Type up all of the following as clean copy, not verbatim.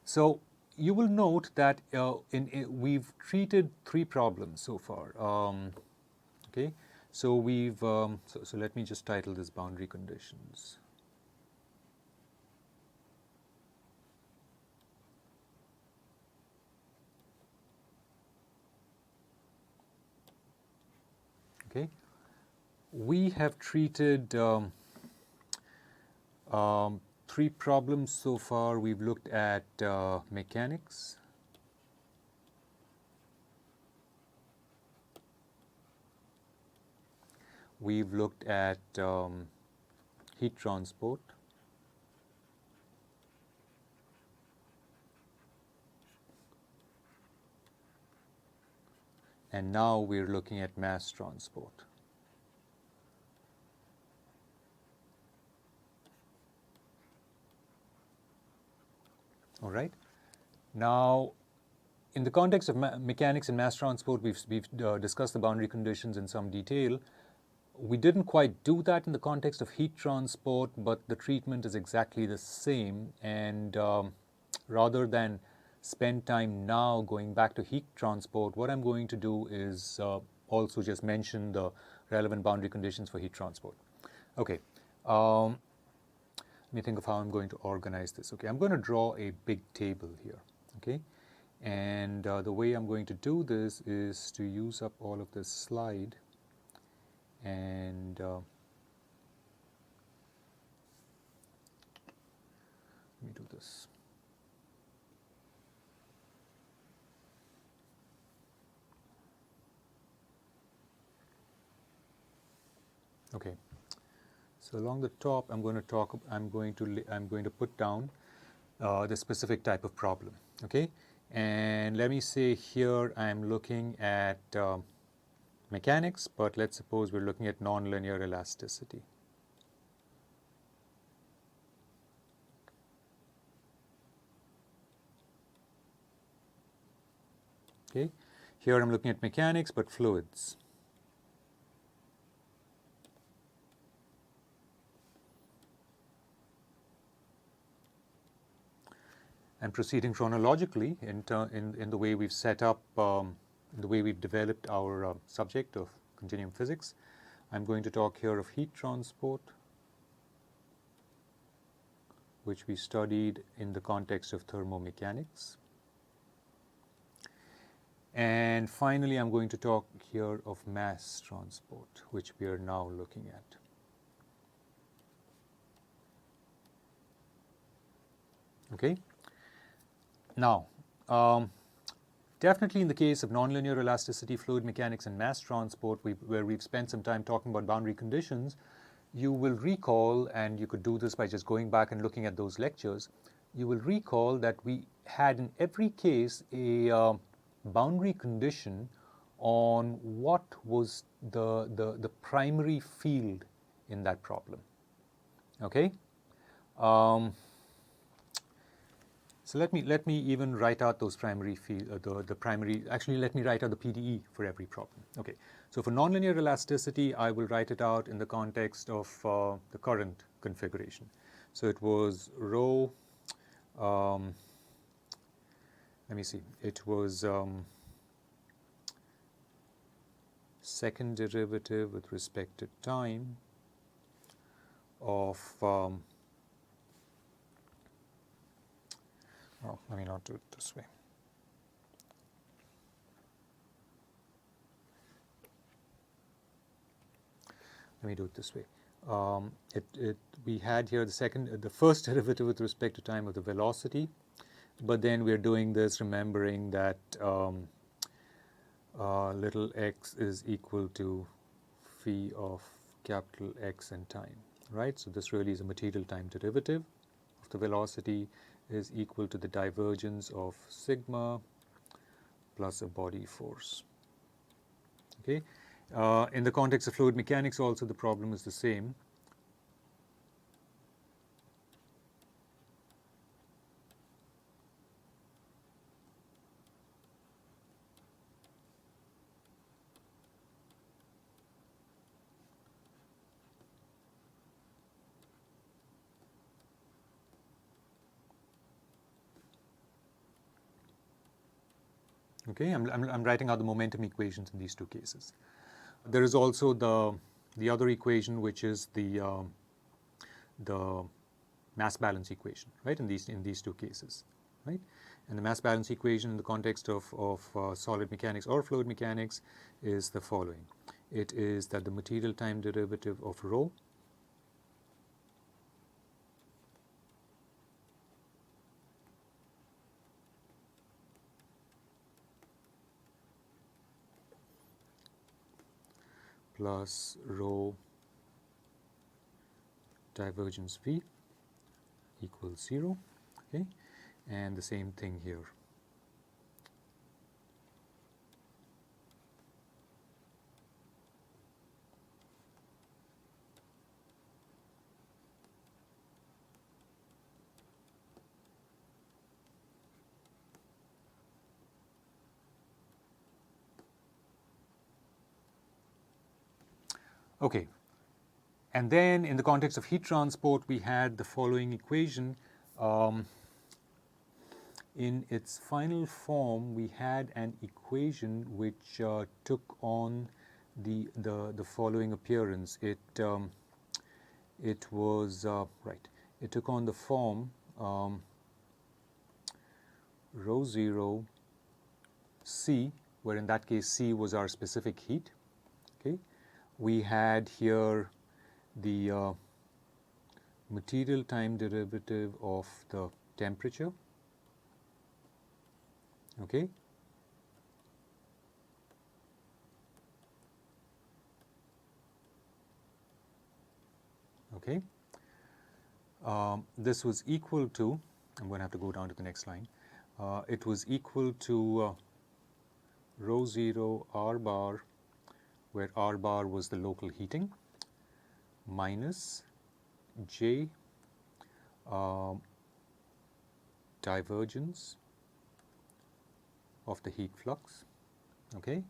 So you will note that we've treated 3 problems so far. Okay, so we've so let me just title this boundary conditions. Okay, we have treated 3 problems so far. We've looked at mechanics. We've looked at heat transport. And now we're looking at mass transport. All right. Now, in the context of mechanics and mass transport, we've discussed the boundary conditions in some detail. We didn't quite do that in the context of heat transport, but the treatment is exactly the same. And rather than spend time now going back to heat transport, what I'm going to do is also just mention the relevant boundary conditions for heat transport. Okay. Let me think of how I'm going to organize this. Okay, I'm going to draw a big table here. Okay, and the way I'm going to do this is to use up all of this slide and let me do this. Okay. So along the top, I'm going to put down the specific type of problem. Okay, and let me say here I'm looking at mechanics, but let's suppose we're looking at nonlinear elasticity. Okay, here I'm looking at mechanics, but fluids. And proceeding chronologically in the way we've set up, the way we've developed our subject of continuum physics, I'm going to talk here of heat transport, which we studied in the context of thermomechanics. And finally, I'm going to talk here of mass transport, which we are now looking at. Okay. Now, definitely in the case of nonlinear elasticity, fluid mechanics, and mass transport, where we've spent some time talking about boundary conditions, you will recall, and you could do this by just going back and looking at those lectures, you will recall that we had in every case a boundary condition on what was the primary field in that problem. Okay. So let me even write out those primary field, actually let me write out the PDE for every problem. Okay, so for nonlinear elasticity, I will write it out in the context of the current configuration. So it was rho, let me see, it was second derivative with respect to time of oh, let me not do it this way. Let me do it this way. We had here the first derivative with respect to time of the velocity, but then we're doing this remembering that little x is equal to phi of capital X and time, right? So this really is a material time derivative of the velocity is equal to the divergence of sigma plus a body force. Okay. In the context of fluid mechanics also the problem is the same. Okay, I'm writing out the momentum equations in these two cases. There is also the other equation, which is the mass balance equation, right? In these two cases, right? And the mass balance equation in the context of solid mechanics or fluid mechanics is the following. It is that the material time derivative of rho plus rho divergence V equals 0, okay? And the same thing here. Okay, and then in the context of heat transport, we had the following equation. In its final form, we had an equation which took on the following appearance. It was right. It took on the form rho 0 C, where in that case C was our specific heat. Okay, we had here the material time derivative of the temperature. Okay, okay. This was equal to, I'm going to have to go down to the next line. It was equal to rho 0 R bar, where R bar was the local heating, minus J divergence of the heat flux. Okay,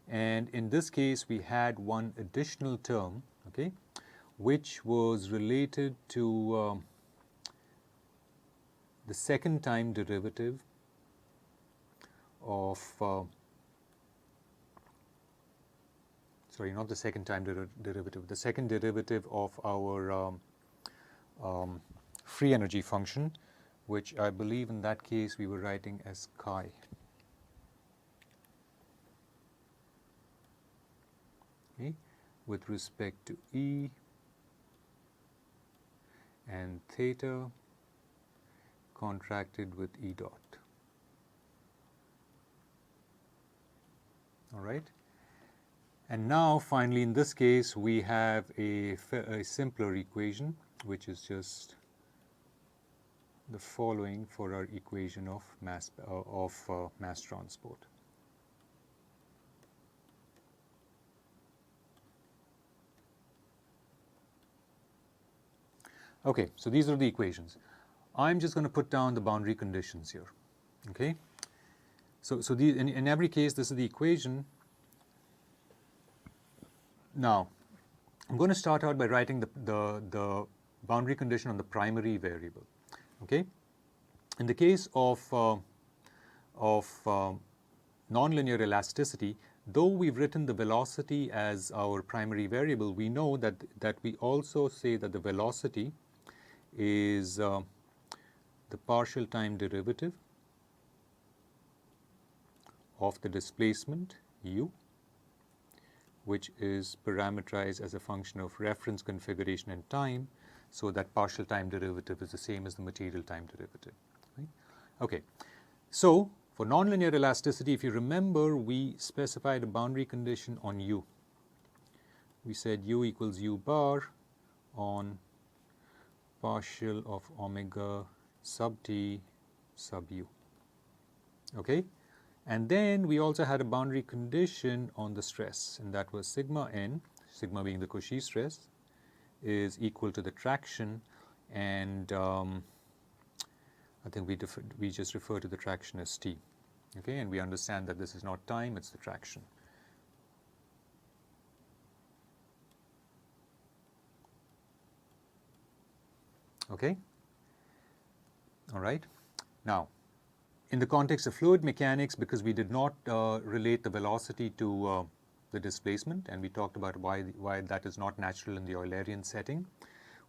and in this case we had one additional term, okay, which was related to the second time derivative of sorry, not the second time derivative, the second derivative of our free energy function, which I believe in that case we were writing as chi. Okay, with respect to E and theta contracted with E dot. All right. And now finally in this case we have a simpler equation, which is just the following for our equation of mass transport. Okay, so these are the equations. I'm just going to put down the boundary conditions here. Okay, so in every case this is the equation. Now I'm going to start out by writing the boundary condition on the primary variable. Okay, in the case of nonlinear elasticity, though we've written the velocity as our primary variable, we know that we also say that the velocity is the partial time derivative of the displacement u, which is parameterized as a function of reference configuration and time, so that partial time derivative is the same as the material time derivative. Right? Okay, so for nonlinear elasticity, if you remember, we specified a boundary condition on u. We said u equals u bar on partial of omega sub t sub u. Okay, and then we also had a boundary condition on the stress, and that was sigma n, sigma being the Cauchy stress, is equal to the traction, and I think we just refer to the traction as t. Okay, and we understand that this is not time, it's the traction. Okay, all right. Now in the context of fluid mechanics, because we did not relate the velocity to the displacement, and we talked about why that is not natural in the Eulerian setting,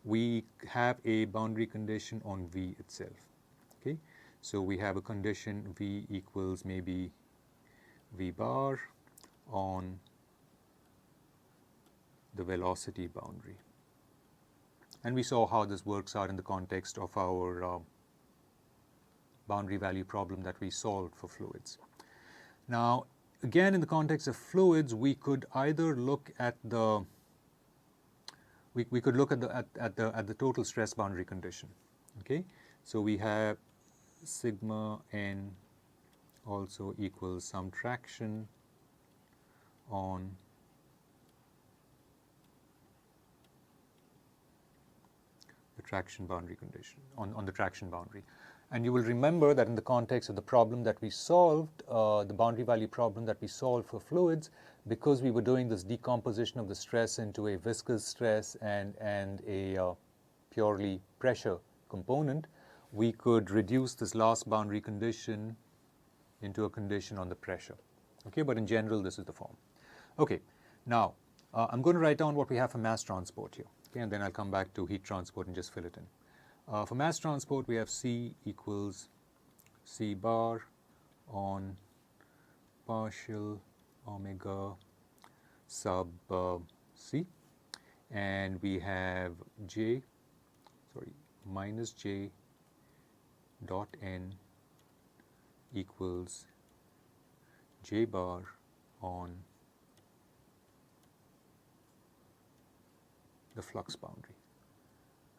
we have a boundary condition on V itself. Okay, so we have a condition V equals maybe V bar on the velocity boundary. And we saw how this works out in the context of our boundary value problem that we solved for fluids. Now, again, in the context of fluids, we could either look at the we could look at the total stress boundary condition. Okay, so we have sigma n also equals some traction on the traction boundary condition, on the traction boundary. And you will remember that in the context of the problem that we solved, the boundary value problem that we solved for fluids, because we were doing this decomposition of the stress into a viscous stress and a purely pressure component, we could reduce this last boundary condition into a condition on the pressure. Okay, but in general, this is the form. Okay, now I'm going to write down what we have for mass transport here. Okay, and then I'll come back to heat transport and just fill it in. For mass transport, we have C equals C bar on partial omega sub C, and we have minus J dot N equals J bar on the flux boundary.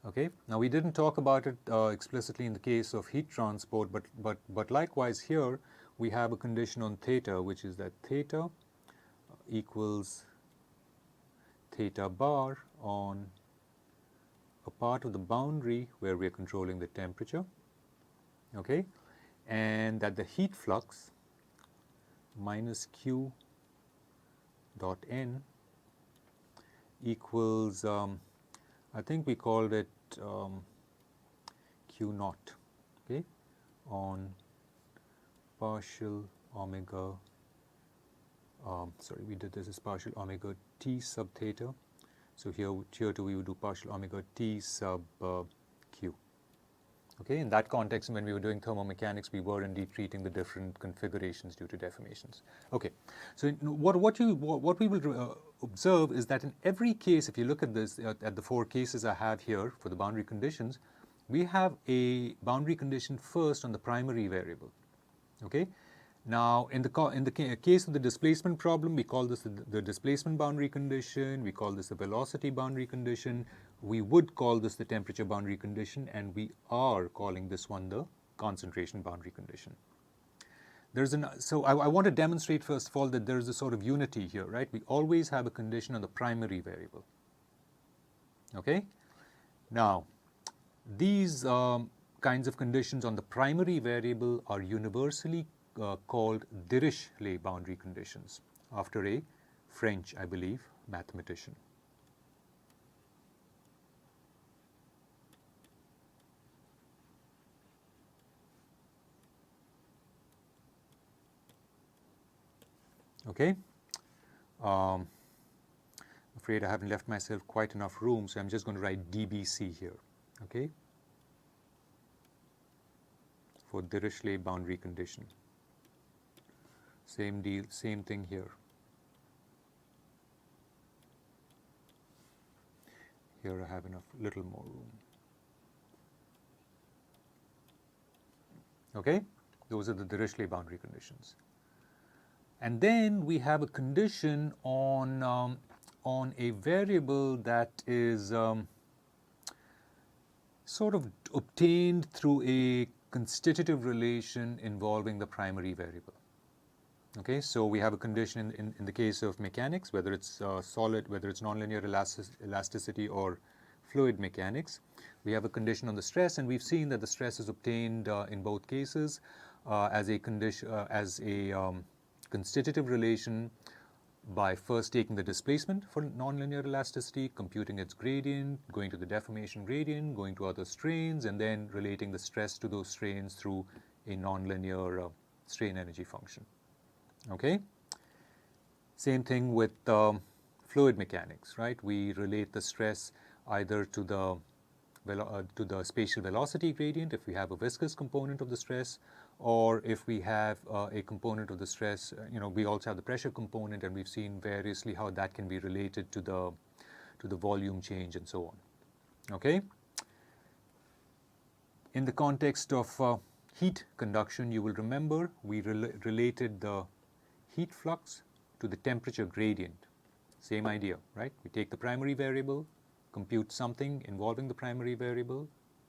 Okay. Now, we didn't talk about it explicitly in the case of heat transport, but likewise here we have a condition on theta, which is that theta equals theta bar on a part of the boundary where we are controlling the temperature. Okay, and that the heat flux minus Q dot N equals I think we called it Q naught, okay, on partial omega, we did this as partial omega T sub theta. So here too we would do partial omega T sub Q. Okay, in that context, when we were doing thermomechanics, we were indeed treating the different configurations due to deformations. Okay, so what we will observe is that in every case, if you look at this, at the four cases I have here for the boundary conditions, we have a boundary condition first on the primary variable. Okay, now in the case of the displacement problem, we call this the displacement boundary condition, we call this the velocity boundary condition, we would call this the temperature boundary condition, and we are calling this one the concentration boundary condition. So I want to demonstrate first of all that there is a sort of unity here, right? We always have a condition on the primary variable. Okay? Now, these kinds of conditions on the primary variable are universally called Dirichlet boundary conditions, after a French, I believe, mathematician. Okay, afraid I haven't left myself quite enough room, so I'm just going to write DBC here, okay, for Dirichlet boundary condition. Same deal, same thing here. Here I have enough, little more room. Okay, those are the Dirichlet boundary conditions. And then we have a condition on a variable that is sort of obtained through a constitutive relation involving the primary variable. Okay, so we have a condition in the case of mechanics, whether it's solid, whether it's nonlinear elasticity or fluid mechanics. We have a condition on the stress, and we've seen that the stress is obtained in both cases as a condition, constitutive relation by first taking the displacement for nonlinear elasticity, computing its gradient, going to the deformation gradient, going to other strains, and then relating the stress to those strains through a nonlinear strain energy function. Okay? Same thing with fluid mechanics, right? We relate the stress either to the spatial velocity gradient if we have a viscous component of the stress, or if we have a component of the stress, we also have the pressure component, and we've seen variously how that can be related to the volume change and so on. Okay? In the context of heat conduction, you will remember we related the heat flux to the temperature gradient. Same idea, right? We take the primary variable, compute something involving the primary variable,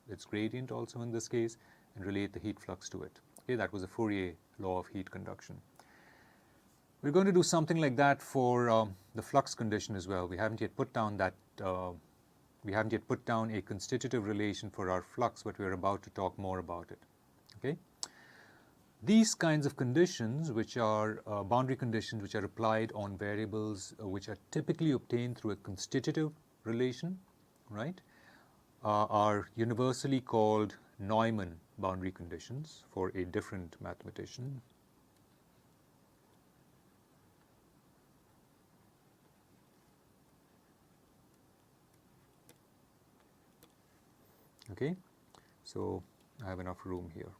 its gradient also in this case, and relate the heat flux to it. Okay, that was the Fourier law of heat conduction. We're going to do something like that for the flux condition as well. We haven't yet put down a constitutive relation for our flux, but we're about to talk more about it. Okay? These kinds of conditions, which are boundary conditions which are applied on variables which are typically obtained through a constitutive relation, right, are universally called Neumann boundary conditions for a different mathematician. Okay, so I have enough room here.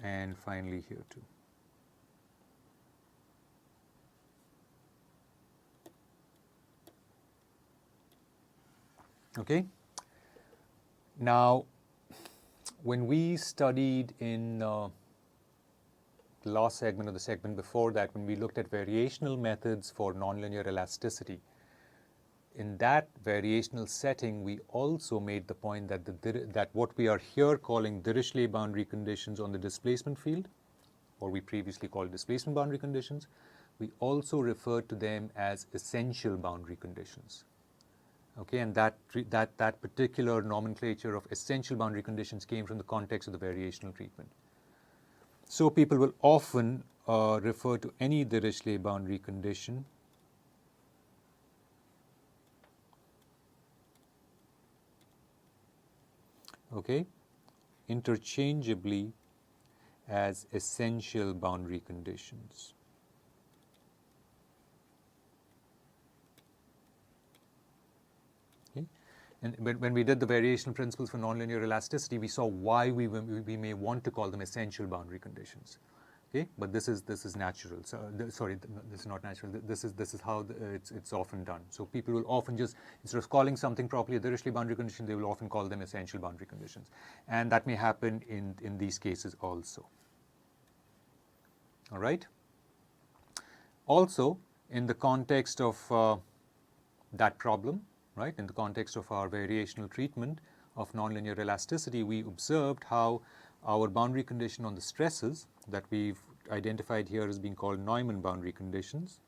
And finally here too. Okay. Now, when we studied in the last segment or the segment before that, when we looked at variational methods for nonlinear elasticity, in that variational setting, we also made the point that that what we are here calling Dirichlet boundary conditions on the displacement field, or we previously called displacement boundary conditions, we also referred to them as essential boundary conditions. Okay, and that particular nomenclature of essential boundary conditions came from the context of the variational treatment. So people will often refer to any Dirichlet boundary condition interchangeably as essential boundary conditions. Okay? And when we did the variational principles for nonlinear elasticity, we saw why we may want to call them essential boundary conditions. Okay, but this is natural. So sorry, this is not natural. This is how it's often done. So people will often just, instead of calling something properly a Dirichlet boundary condition, they will often call them essential boundary conditions, and that may happen in these cases also. All right. Also, in the context of that problem, right, in the context of our variational treatment of nonlinear elasticity, we observed how our boundary condition on the stresses that we've identified here as being called Neumann boundary conditions,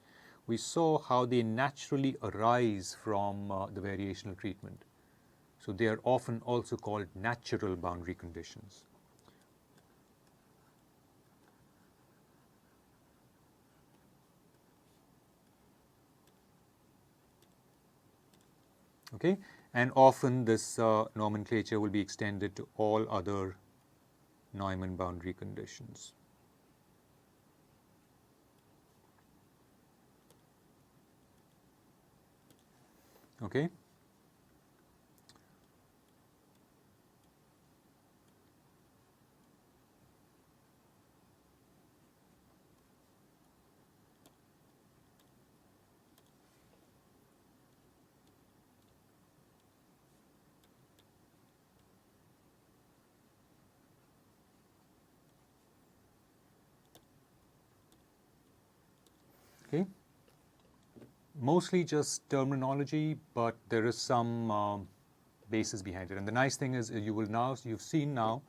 we saw how they naturally arise from the variational treatment. So they are often also called natural boundary conditions. Okay, and often this nomenclature will be extended to all other Neumann boundary conditions. Okay. Okay. Mostly just terminology, but there is some basis behind it. And the nice thing is you've seen now,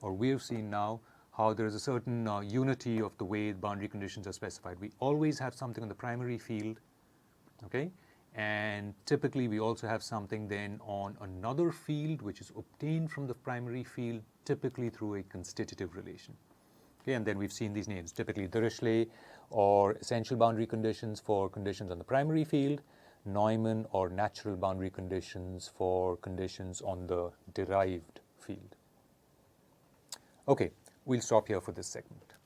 or we've seen now, how there is a certain unity of the way boundary conditions are specified. We always have something on the primary field, okay, And typically we also have something then on another field which is obtained from the primary field, typically through a constitutive relation. Okay, and then we've seen these names, typically Dirichlet or essential boundary conditions for conditions on the primary field, Neumann or natural boundary conditions for conditions on the derived field. Okay, we'll stop here for this segment.